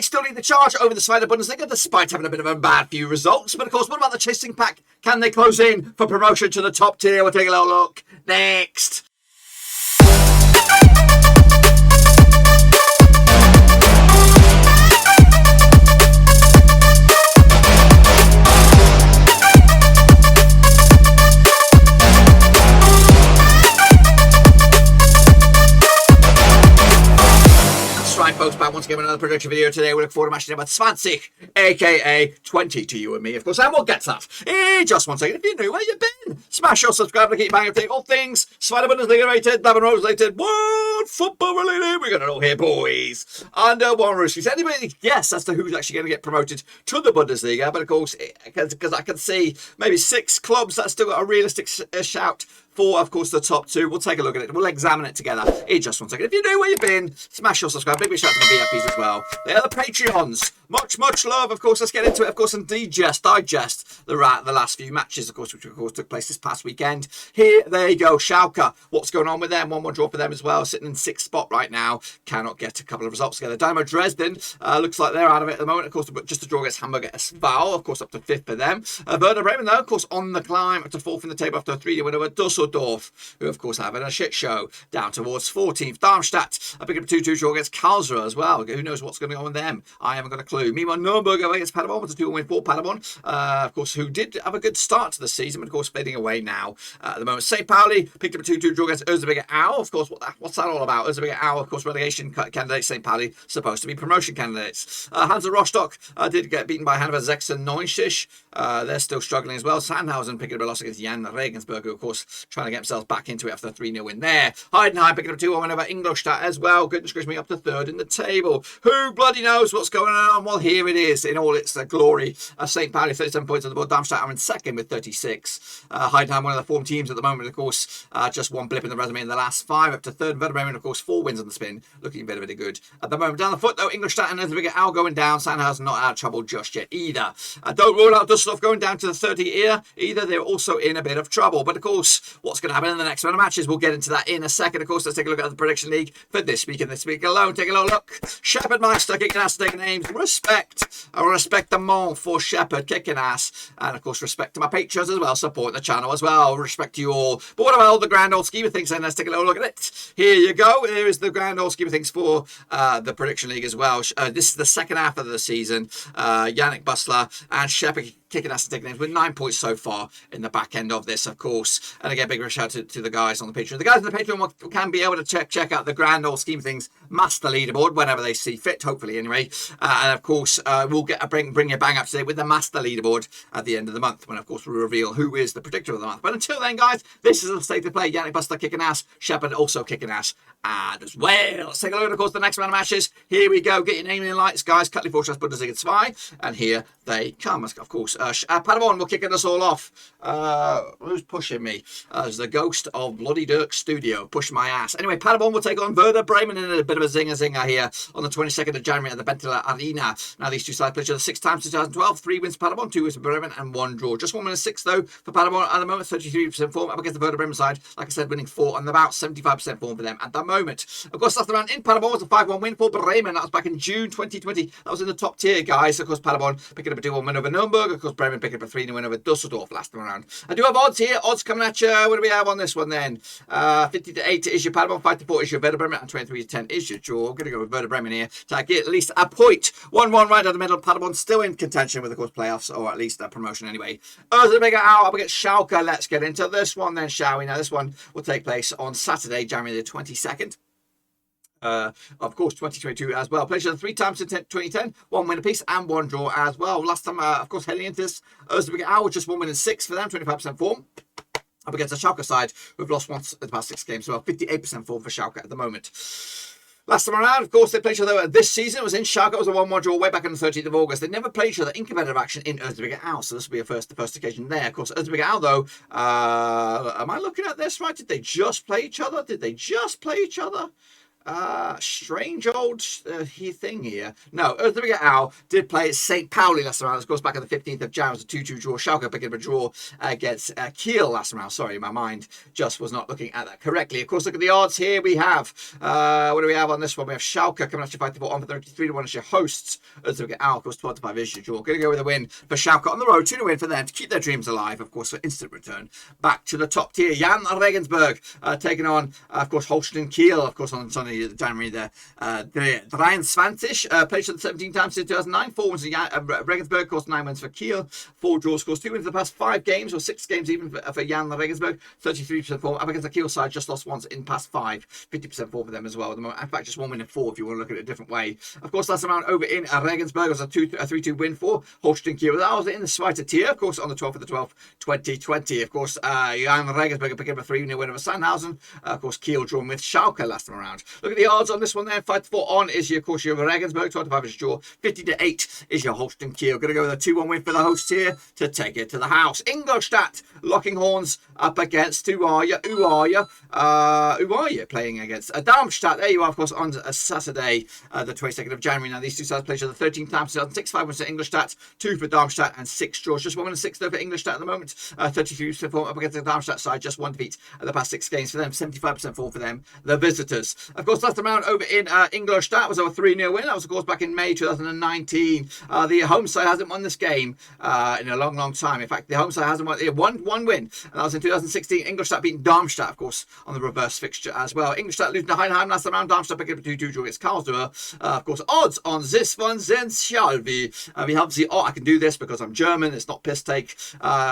still lead the charge over the side of Bundesliga, despite having a bit of a bad few results. But of course, what about the chasing pack? Can they close in for promotion to the top tier? We'll take a little look next. Folks, back once again with another prediction video today. We look forward to matching about 20, aka 20 to you and me, of course, and we'll get to that in just 1 second. If you're new, where you been? Smash your subscribe to keep banging update all things Spider Bundesliga rated, Lavin Rose related, world football related. We got it all here, boys. Under one roof. Is anybody guess as to who's actually going to get promoted to the Bundesliga? But of course, because I can see maybe 6 clubs that still got a realistic shout for, of course, the top 2. We'll take a look at it. We'll examine it together in just 1 second. If you know where you've been, smash your subscribe. Big shout out to the VIPs as well. They are the Patreons. Much love. Of course, let's get into it. Of course, and digest the last few matches, of course, which of course took place this past weekend. Here they go. Schalke. What's going on with them? 1-1 draw for them as well. Sitting in 6th spot right now. Cannot get a couple of results together. Dynamo Dresden looks like they're out of it at the moment. Of course, just a draw against Hamburger SV. Of course, up to 5th for them. Werder Bremen, though, of course, on the climb up to 4th in the table after a 3-0 win over Düsseldorf, who, of course, having a shit show down towards 14th. Darmstadt, a big 2-2 draw against Karlsruher as well. Who knows what's going on with them? I haven't got a clue. Meanwhile, Nürnberg away against Paderborn was a 2-1 win for Paderborn, of course, who did have a good start to the season, but of course fading away now at the moment. St. Pauli picked up a 2-2 draw against Erzgebirge Aue. Of course, what's that all about? Erzgebirge Aue, of course, relegation candidates. St. Pauli supposed to be promotion candidates. Hansa Rostock did get beaten by Hannover 96. They're still struggling as well. Sandhausen picking up a loss against Jahn, Regensburg, who of course trying to get themselves back into it after a 3-0 win there. Heidenheim picking up a 2-1 win over Ingolstadt as well. Goodness gracious me, up to 3rd in the table. Who bloody knows what's going on? Well, here it is in all its glory. St. Pauli 37 points on the board. Darmstadt are in 2nd with 36. Heidenheim, one of the form teams at the moment, of course, just one blip in the resume in the last 5 up to 3rd. Werder Bremen, of course, 4 wins on the spin, looking very good at the moment. Down the foot though, Ingolstadt and Erzgebirge Aue going down. Sandhausen not out of trouble just yet either. Don't rule out Düsseldorf going down to the 30th either. They're also in a bit of trouble. But of course, what's going to happen in the next round of matches? We'll get into that in a second. Of course, let's take a look at the prediction league for this week and this week alone. Take a little look. Shepherd Meister kicking ass, taking names. Respect. I respect them all for Shepherd kicking ass. And of course, respect to my patrons as well. Support the channel as well. Respect to you all. But what about all the grand old scheme of things then? Let's take a little look at it. Here you go. Here is the grand old scheme of things for the prediction league as well. This is the second half of the season. Yannick Bustler and Shepherd kicking ass and taking names with 9 points so far in the back end of this, of course. And again, big shout out to the guys on the Patreon. The guys on the Patreon can be able to check out the grand old scheme of things master leaderboard whenever they see fit, hopefully anyway. And of course, we'll bring you bang up to date with the master leaderboard at the end of the month when, of course, we reveal who is the predictor of the month. But until then, guys, this is the state of play. Yannick Bustler kicking ass, Shepherd also kicking ass. And as well, let's take a look at, of course, the next round of matches. Here we go. Get your name in the lights, guys. Cutly Fortress Bundesliga 2. And here they come. Of course, Paderborn will kick us all off. Who's pushing me? It's the ghost of Bloody Dirk Studio. Push my ass. Anyway, Paderborn will take on Werder Bremen in a bit of a zinger here on the 22nd of January at the Benteler Arena. Now, these two sides played each other 6 times in 2012. 3 wins for Paderborn, 2 wins for Bremen, and 1 draw. Just 1 win and 6, though, for Paderborn at the moment. 33% form up against the Werder Bremen side. Like I said, winning 4 on about 75% form for them at the moment. Of course, last round in Paderborn was a 5-1 win for Bremen. That was back in June 2020. That was in the top tier, guys. Of course, Paderborn picking up a 2-1 win over Nürnberg. Of course, Bremen picking up a 3-0 win over Düsseldorf last time around. I do have odds here. Odds coming at you. What do we have on this one then? 50 to 8 is your Paderborn, 5 to 4 is your Werder Bremen, and 23 to 10 is your draw. I'm going to go with Werder Bremen here to get at least a point. 1-1 right down the middle. Paderborn still in contention with, of course, playoffs, or at least a promotion anyway. Erzgebirge Aue up against Schalke. Let's get into this one then, shall we? Now, this one will take place on Saturday, January the 22nd. Of course, 2022 as well. Played each other 3 times in 2010, 1 win apiece and 1 draw as well. Last time, of course, heading into this, Erzgebirge Aue just 1 win and 6 for them, 25% form. Up against the Schalke side, who've lost once in the past 6 games, so 58% form for Schalke at the moment. Last time around, of course, they played each other this season. It was in Schalke. It was a 1-1 draw way back on the 13th of August. They never played each other in competitive action in Erzgebirge Aue, so this will be the first occasion there. Of course, Erzgebirge Aue, though, am I looking at this right? Did they just play each other? Strange old thing here. No, Erzgebirge Aue did play at St. Pauli last round. Of course, back on the 15th of Jan, it was a 2-2 draw. Schalke picking up a draw against Kiel last round. Sorry, my mind just was not looking at that correctly. Of course, look at the odds here. We have, what do we have on this one? We have Schalke coming at you 5-4 on for 33-1 as your hosts. Erzgebirge Aue, of course, 12-5 is your draw. Going to go with a win for Schalke on the road. 2-0 win for them to keep their dreams alive, of course, for instant return back to the top tier. Jahn Regensburg taking on, of course, Holstein Kiel, of course, on Sunday, January the 23, played 17 times since 2009. 4 wins for Regensburg, of course, 9 wins for Kiel, 4 draws, of course, 2 wins in the past 5 games, or 6 games even for Jahn Regensburg. 33% form up against the Kiel side, just lost once in past 5. 50% form for them as well at the moment. In fact, just 1 win in 4 if you want to look at it a different way. Of course, last round over in Regensburg was a 3-2 win for Holstein Kiel. That was in the Zweite tier, of course, on the 12th of the 12th, 2020. Of course, Jahn Regensburg picking up a 3-0 win over Sandhausen. Of course, Kiel drawn with Schalke last time around. Look at the odds on this one there. 5-4 on is your, of course, your Regensburg. 25 is your draw. 50-8 is your Holstein Kiel. Going to go with a 2-1 win for the hosts here to take it to the house. Ingolstadt locking horns up against who are you playing against Darmstadt. There you are, of course, on a Saturday, the 22nd of January. Now, these two sides played each other 13 times, 2006, 5 wins for Ingolstadt, 2 for Darmstadt, and 6 draws. Just 1 win and 6 though for Ingolstadt at the moment. 33% form up against the Darmstadt side, just 1 defeat at the past 6 games for them. 75% form for them, the visitors. Of course, last round over in Ingolstadt was a 3-0 win. That was, of course, back in May 2019. The home side hasn't won this game in a long, long time. In fact, the home side hasn't won one win, and that was in 2016. Ingolstadt beating Darmstadt, of course, on the reverse fixture as well. Ingolstadt losing to Heidenheim last round. Darmstadt picking up a 2-2 draw against Karlsruher. Of course, odds on this one, then shall we have the, I can do this because I'm German. It's not piss take.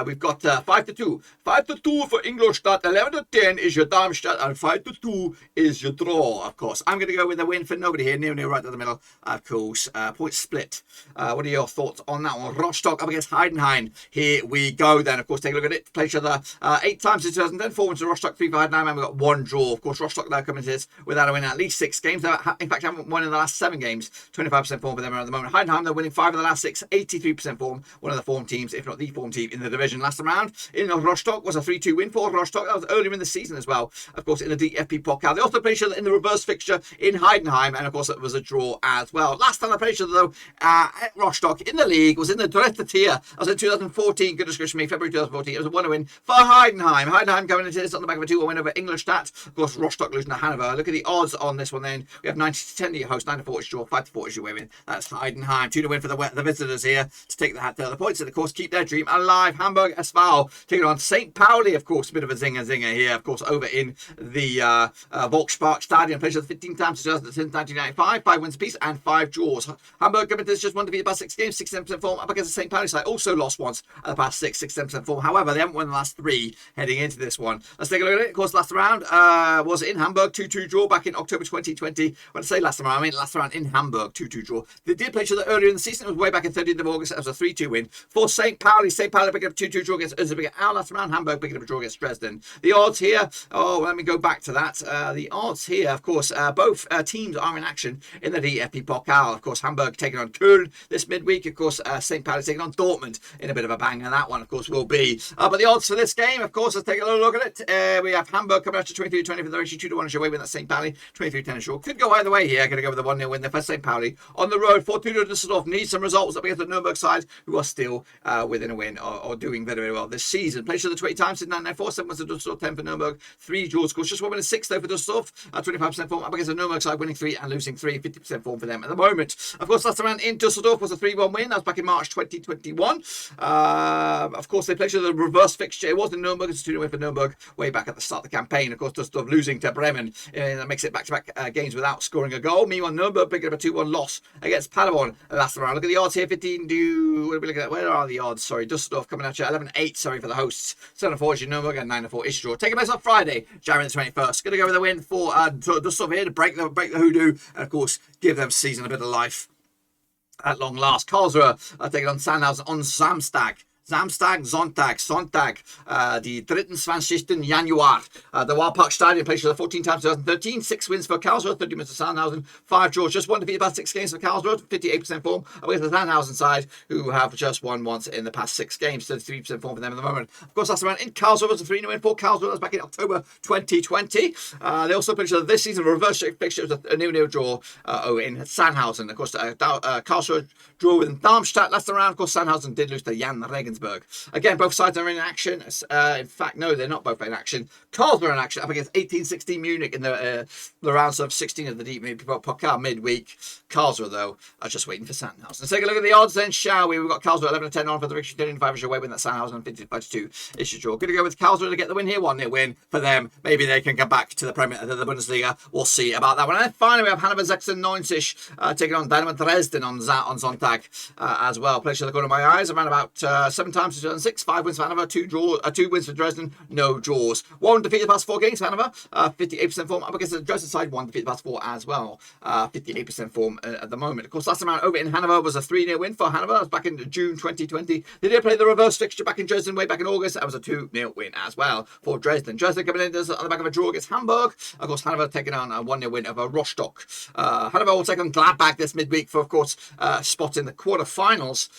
We've got 5-2. 5-2 for Ingolstadt. 11-10 is your Darmstadt, and 5-2 is your draw, of course. I'm going to go with a win for nobody here. Near right in the middle, of course. Point split. What are your thoughts on that one? Rostock up against Heidenheim. Here we go then. Of course, take a look at it. Play each other 8 times since 2010. 4 wins to Rostock, 3 for Heidenheim, and we've got 1 draw. Of course, Rostock now coming to this without a win at least 6 games. In fact, haven't won in the last 7 games. 25% form for them at the moment. Heidenheim, they're winning 5 of the last 6. 83% form. One of the form teams, if not the form team in the division. Last round in Rostock was a 3-2 win for Rostock. That was earlier in the season as well. Of course, in the DFB Pokal. They also played each other in the reverse fixture in Heidenheim, and of course, it was a draw as well. Last time they played each other, though, at Rostock in the league was in the Dresden tier. That was in 2014. Goodness gracious me, February 2014. It was a 1-0 win for Heidenheim. Heidenheim coming into this on the back of a 2-1 win over Ingolstadt. Of course, Rostock losing to Hannover. Look at the odds on this one then. We have 90-10 to your host, 9-4 is draw, 5-4 is your win. That's Heidenheim. 2-0 win for the visitors here to take the points and, of course, keep their dream alive. Hamburger SV taking on St. Pauli, of course. A bit of a zinger here, of course, over in the Volkspark Stadium. Played 15 times since 1995. 5 wins apiece and 5 draws. Hamburg coming to this just 1 defeat the past 6 games. 67% form up against the St. Pauli side. Also lost once at the past 6, 67% form. However, they haven't won the last 3 heading into this one. Let's take a look at it. Of course, last round was in Hamburg. 2-2 draw back in October 2020. When I say last round, I mean last round in Hamburg. 2-2 draw. They did play each other earlier in the season. It was way back in 13th of August. It was a 3-2 win for St. Pauli. St. Pauli picking up a 2-2 draw against Erzgebirge Aue last round. Hamburg picking up a draw against Dresden. The odds here, let me go back to that. The odds here, of course, both teams are in action in the DFB Pokal. Of course, Hamburg taking on Köln this midweek. Of course, St. Pauli taking on Dortmund in a bit of a bang, and that one, of course, will be. But the odds for this game, of course, let's take a little look at it. We have Hamburg coming out to 23-20 for the ratio 2-1 as your way with that St. Pauli. 23-10 short. Could go either way here. Going to go with the 1-0 win there for St. Pauli. On the road, Fortuna Düsseldorf needs some results up against the Nürnberg side, who are still within a win or doing very, very well this season. Played each other 20 times since 1994. 7 wins to Düsseldorf, 10 for Nürnberg. 3 draws, of course. Just 1 win and 6 though for Düsseldorf. 25% form up against the Nürnberg side, winning 3 and losing 3. 50% form for them at the moment. Of course, last round in Düsseldorf was a 3-1 win. That was back in March 2021. Of course, they played each other the reverse fixture. It was in Nürnberg. It's a 2-0 win for Nürnberg way back at the start of the campaign. Of course, Düsseldorf losing to Bremen. That makes it back-to-back games without scoring a goal. Meanwhile, Nürnberg picking up a 2-1 loss against Paderborn last round. Look at the odds here. 15 to... What are we looking at? Where are the odds? Sorry, Düsseldorf coming out you 11-8, sorry, for the hosts. 7-4 is your Nürnberg and 9-4 is your draw. Taking place on Friday, January the 21st. Going to go with a win for Düsseldorf here to break the hoodoo and, of course, give them season a bit of life at long last. Karlsruher taking on Sandhausen on Samstag. Sonntag, die 23. Januar. The Wildpark Stadium played for the 14 times 2013. 6 wins for Karlsruher, 30 wins for Sandhausen, 5 draws. Just one defeat past 6 games for Karlsruher, 58% form. Against the Sandhausen side, who have just won once in the past 6 games, 33% form for them at the moment. Of course, that's around in Karlsruher. Was a 3-0 win for Karlsruher. That was back in October 2020. They also played this season a reverse fixture. It was a 0-0 draw in Sandhausen. Of course, Karlsruher draw with Darmstadt last round. Of course, Sandhausen did lose to Jahn Regensburg. Again, both sides are in action. In fact, no, they're not both in action. Karlsruhe in action up against 1816 Munich in the rounds of 16 of the Deep Pokal midweek. Karlsruhe, though, are just waiting for Sandhausen. Let's take a look at the odds then, shall we? We've got Karlsruhe 11-10 on for the victory, 35 away win that Sandhausen, 50-2 issue draw. Going to go with Karlsruhe to get the win here. 1-0 win for them. Maybe they can come back to the Bundesliga. We'll see about that one. And then finally, we have Hannover 96 taking on Dynamo Dresden on Sonntag as well. Place to the corner of my eyes. Around about 7 times to 2006. 5 wins for Hannover, 2 wins for Dresden, no draws. 1 defeat the past 4 games for Hannover, 58% form. Up against the Dresden side, 1 defeat the past 4 as well, 58% form at the moment. Of course, last time over in Hannover was a 3-0 win for Hannover. That was back in June 2020. They did play the reverse fixture back in Dresden way back in August. That was a 2-0 win as well for Dresden. Dresden coming in on the back of a draw against Hamburg. Of course, Hannover taking on a 1-0 win over Rostock. Hannover will take on Gladbach this midweek for, of course, spot in the quarterfinals.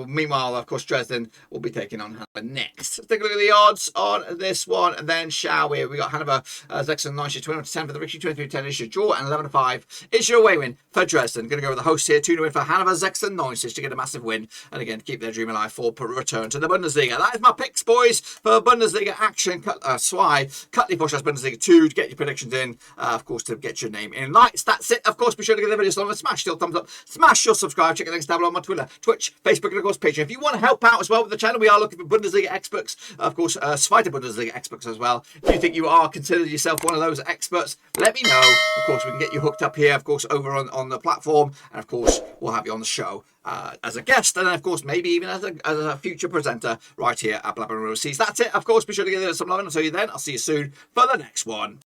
Meanwhile, of course, Dresden will be taking on Hannover next. Let's take a look at the odds on this one, and then shall we? We got Hannover 96 20-10 for the victory, 23-10 issue draw, and 11-5 issue away win for Dresden. Going to go with the hosts here, 2-0 win for Hannover 96 to get a massive win, and again keep their dream alive for return to the Bundesliga. That is my picks, boys, for Bundesliga action. Cut the Vorschau Bundesliga 2 to get your predictions in, of course, to get your name in lights. That's it. Of course, be sure to give the video a smash your thumbs up, smash your subscribe, check the links down below on my Twitter, Twitch, Facebook, and of course Patreon. If you want to help out as well with the channel, we are looking for Bundesliga experts, of course, Zweite Bundesliga experts as well. If you think you are consider yourself one of those experts, let me know. Of course, we can get you hooked up here, of course, over on the platform, and of course, we'll have you on the show as a guest, and then, of course, maybe even as a future presenter right here at Blackburn Overseas. That's it. Of course, be sure to give it some love, and I'll see you then. I'll see you soon for the next one.